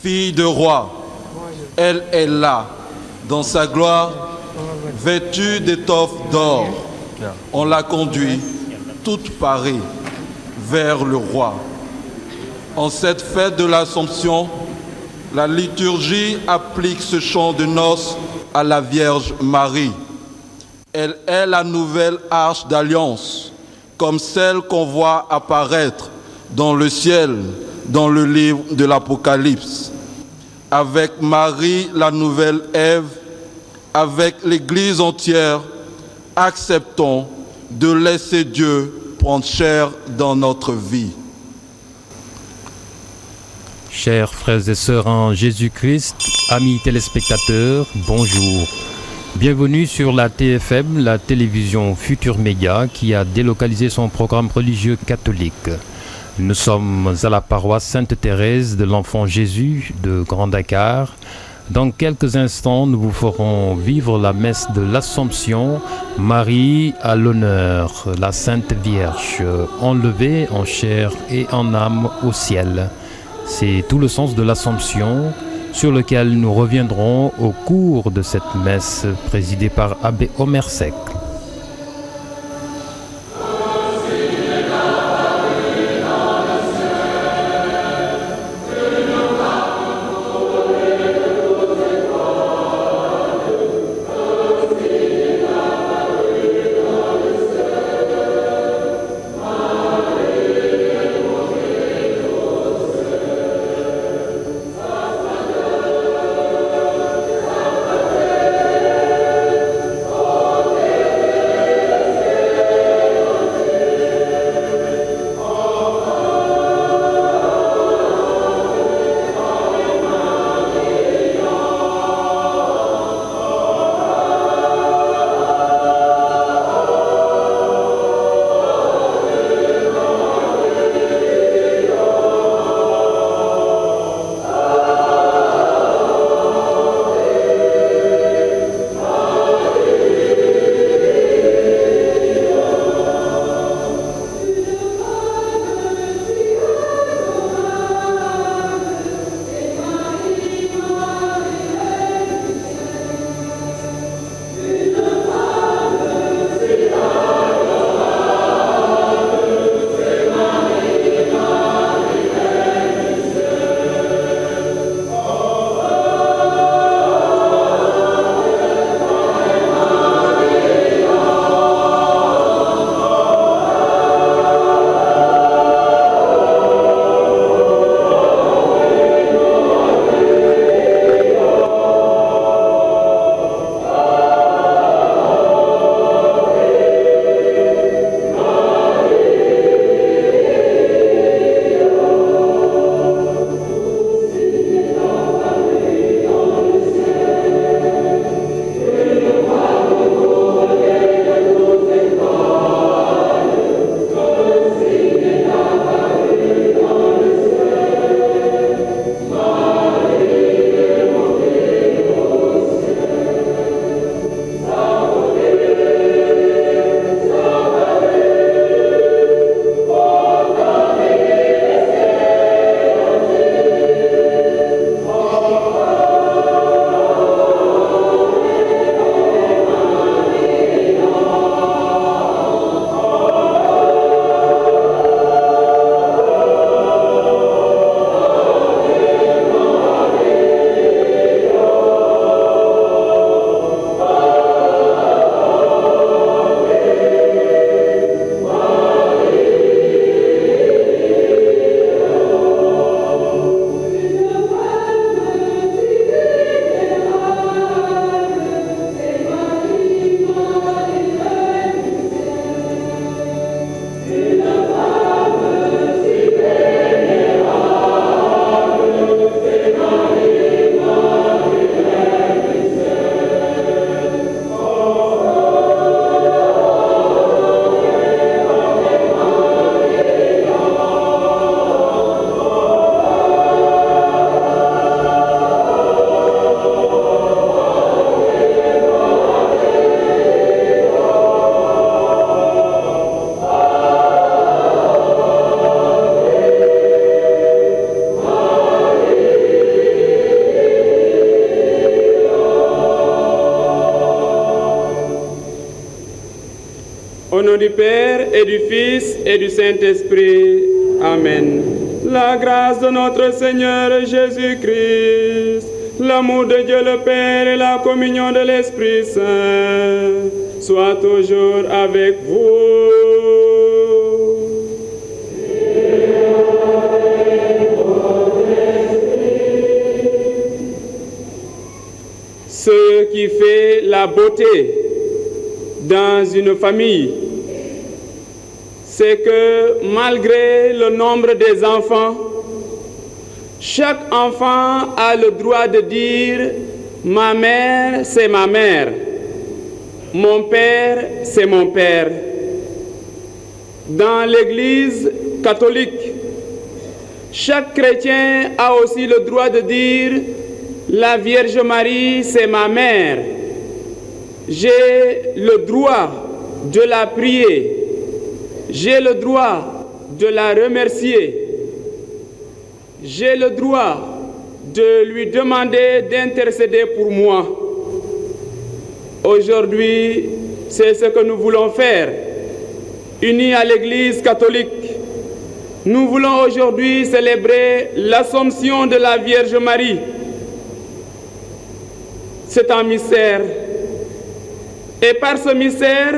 fille de roi. Elle est là, dans sa gloire, vêtue d'étoffes d'or. On la conduit, toute parée, vers le roi. En cette fête de l'Assomption, la liturgie applique ce chant de noces à la Vierge Marie. Elle est la nouvelle arche d'alliance, comme celle qu'on voit apparaître dans le ciel, dans le livre de l'Apocalypse. Avec Marie, la nouvelle Ève, avec l'Église entière, acceptons de laisser Dieu prendre chair dans notre vie. Chers frères et sœurs en Jésus-Christ, amis téléspectateurs, bonjour. Bienvenue sur la TFM, la télévision Futur Média, qui a délocalisé son programme religieux catholique. Nous sommes à la paroisse Sainte-Thérèse de l'Enfant Jésus de Grand Dakar. Dans quelques instants, nous vous ferons vivre la messe de l'Assomption, Marie à l'honneur, la Sainte Vierge, enlevée en chair et en âme au ciel. C'est tout le sens de l'Assomption, sur lequel nous reviendrons au cours de cette messe présidée par Abbé Omer Seck. nom du Père et du Fils et du Saint-Esprit. Amen. La grâce de notre Seigneur Jésus-Christ, l'amour de Dieu le Père et la communion de l'Esprit Saint soient toujours avec vous. Ce qui fait la beauté dans une famille, c'est que malgré le nombre des enfants, chaque enfant a le droit de dire « Ma mère, c'est ma mère. Mon père, c'est mon père. » Dans l'Église catholique, chaque chrétien a aussi le droit de dire « La Vierge Marie, c'est ma mère. J'ai le droit de la prier. J'ai le droit de la remercier. J'ai le droit de lui demander d'intercéder pour moi. » Aujourd'hui, c'est ce que nous voulons faire, unis à l'Église catholique. Nous voulons aujourd'hui célébrer l'Assomption de la Vierge Marie. C'est un mystère. Et par ce mystère,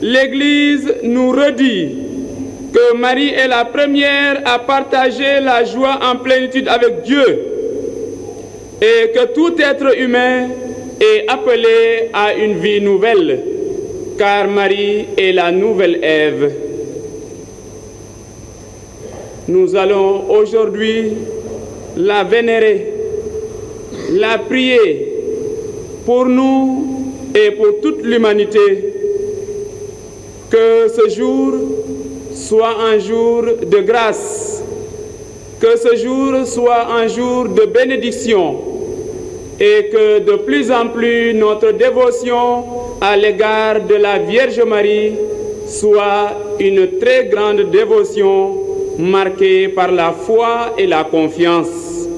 l'Église nous redit que Marie est la première à partager la joie en plénitude avec Dieu et que tout être humain est appelé à une vie nouvelle, car Marie est la nouvelle Ève. Nous allons aujourd'hui la vénérer, la prier pour nous et pour toute l'humanité. Que ce jour soit un jour de grâce, que ce jour soit un jour de bénédiction et que de plus en plus notre dévotion à l'égard de la Vierge Marie soit une très grande dévotion marquée par la foi et la confiance.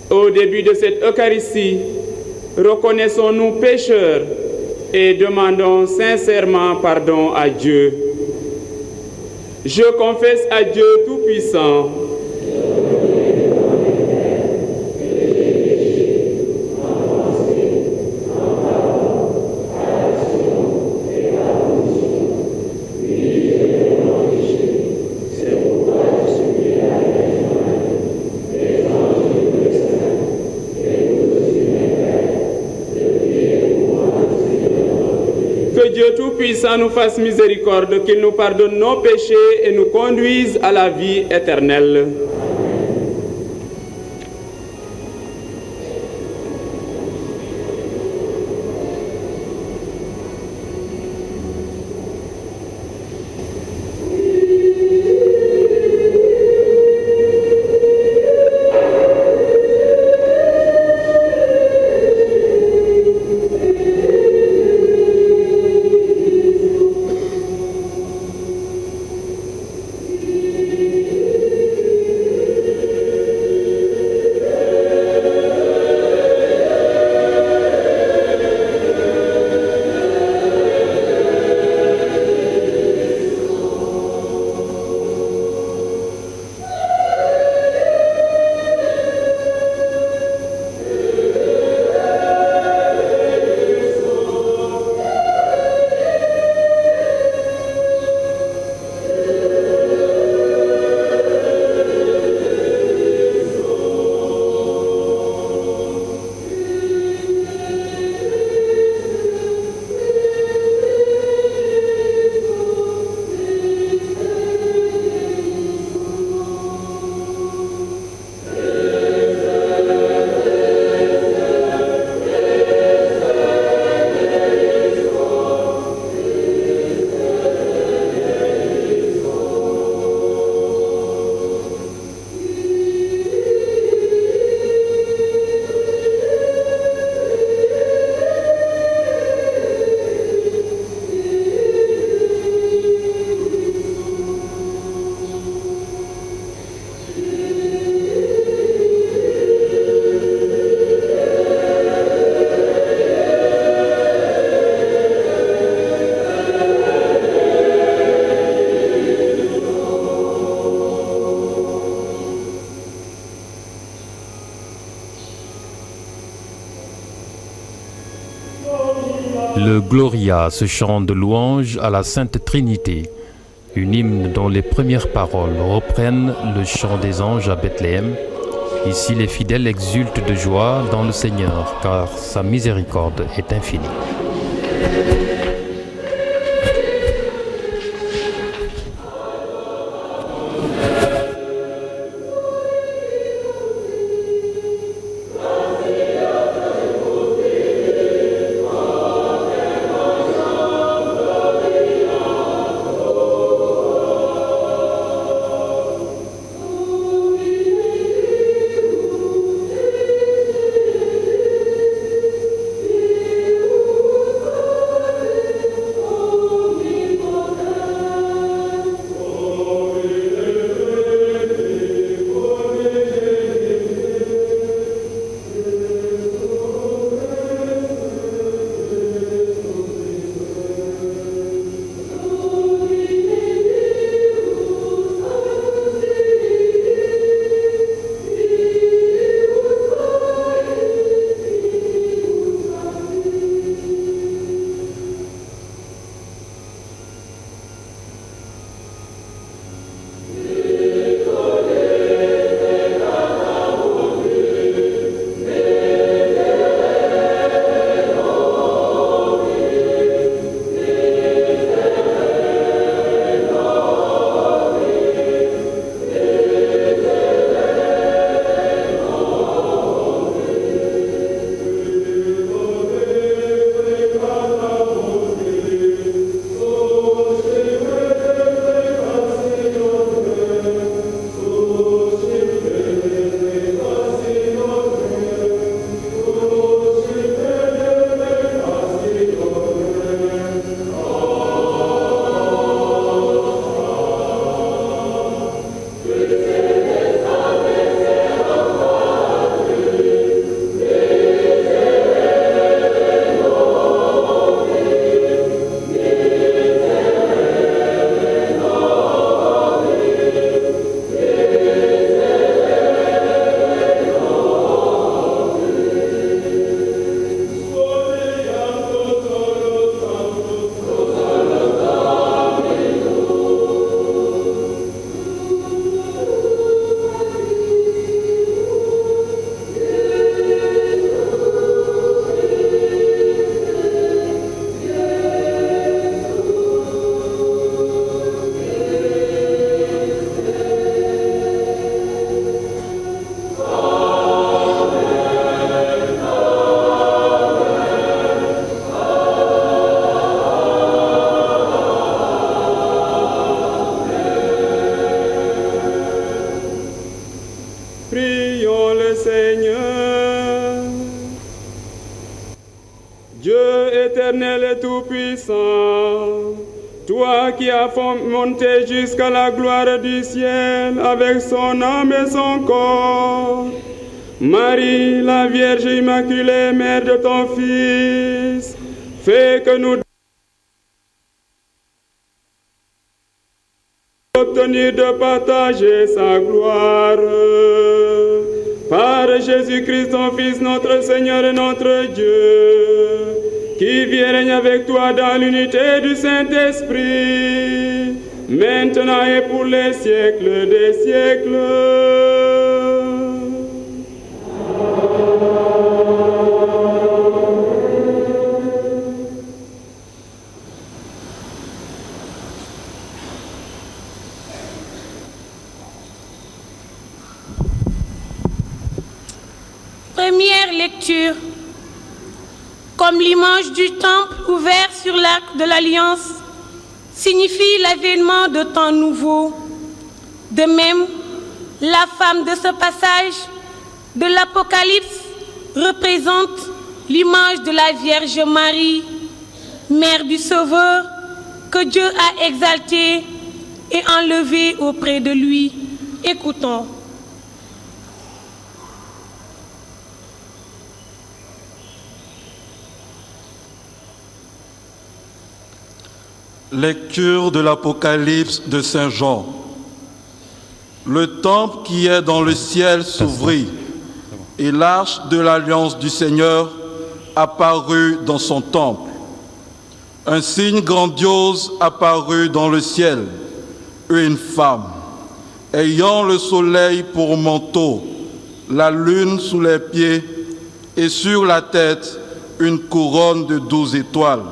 Au début de cette Eucharistie, reconnaissons nos pécheurs et demandons sincèrement pardon à Dieu. Je confesse à Dieu Tout-Puissant Dieu Tout-Puissant nous fasse miséricorde, qu'il nous pardonne nos péchés et nous conduise à la vie éternelle. Le Gloria, ce chant de louange à la Sainte Trinité, une hymne dont les premières paroles reprennent le chant des anges à Bethléem. Ici, les fidèles exultent de joie dans le Seigneur, car sa miséricorde est infinie. Prions le Seigneur. Dieu éternel et tout-puissant, toi qui as monté jusqu'à la gloire du ciel avec son âme et son corps, Marie, la Vierge Immaculée, mère de ton Fils, fais que nous obtenir de partager sa gloire. Par Jésus-Christ, ton Fils, notre Seigneur et notre Dieu, qui vit et règne avec toi dans l'unité du Saint-Esprit, maintenant et pour les siècles des siècles. Première lecture. Comme l'image du temple ouvert sur l'arc de l'Alliance signifie l'avènement de temps nouveau, de même, la femme de ce passage de l'Apocalypse représente l'image de la Vierge Marie, mère du Sauveur, que Dieu a exaltée et enlevée auprès de lui. Écoutons. Lecture de l'Apocalypse de Saint Jean. Le temple qui est dans le ciel s'ouvrit et l'arche de l'alliance du Seigneur apparut dans son temple. Un signe grandiose apparut dans le ciel, une femme, ayant le soleil pour manteau, la lune sous les pieds et sur la tête une couronne de 12 étoiles.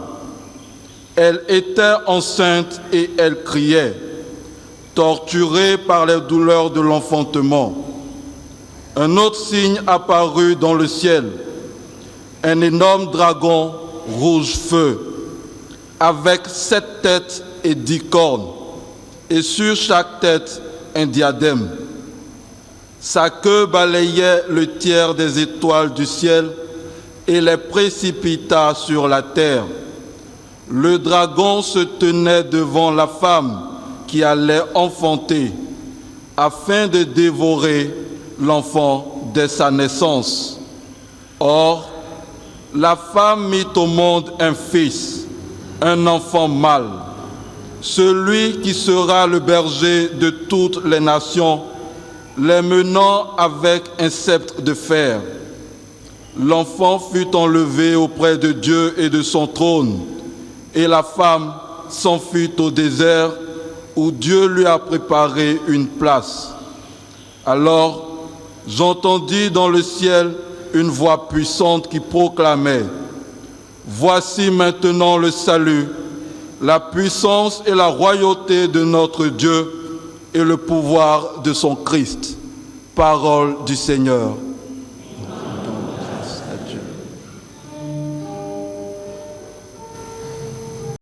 Elle était enceinte et elle criait, torturée par les douleurs de l'enfantement. Un autre signe apparut dans le ciel, un énorme dragon rouge feu, avec 7 têtes et 10 cornes, et sur chaque tête un diadème. Sa queue balayait le tiers des étoiles du ciel et les précipita sur la terre. Le dragon se tenait devant la femme qui allait enfanter, afin de dévorer l'enfant dès sa naissance. Or, la femme mit au monde un fils, un enfant mâle, celui qui sera le berger de toutes les nations, les menant avec un sceptre de fer. L'enfant fut enlevé auprès de Dieu et de son trône, et la femme s'enfuit au désert où Dieu lui a préparé une place. Alors, j'entendis dans le ciel une voix puissante qui proclamait: voici maintenant le salut, la puissance et la royauté de notre Dieu et le pouvoir de son Christ. Parole du Seigneur.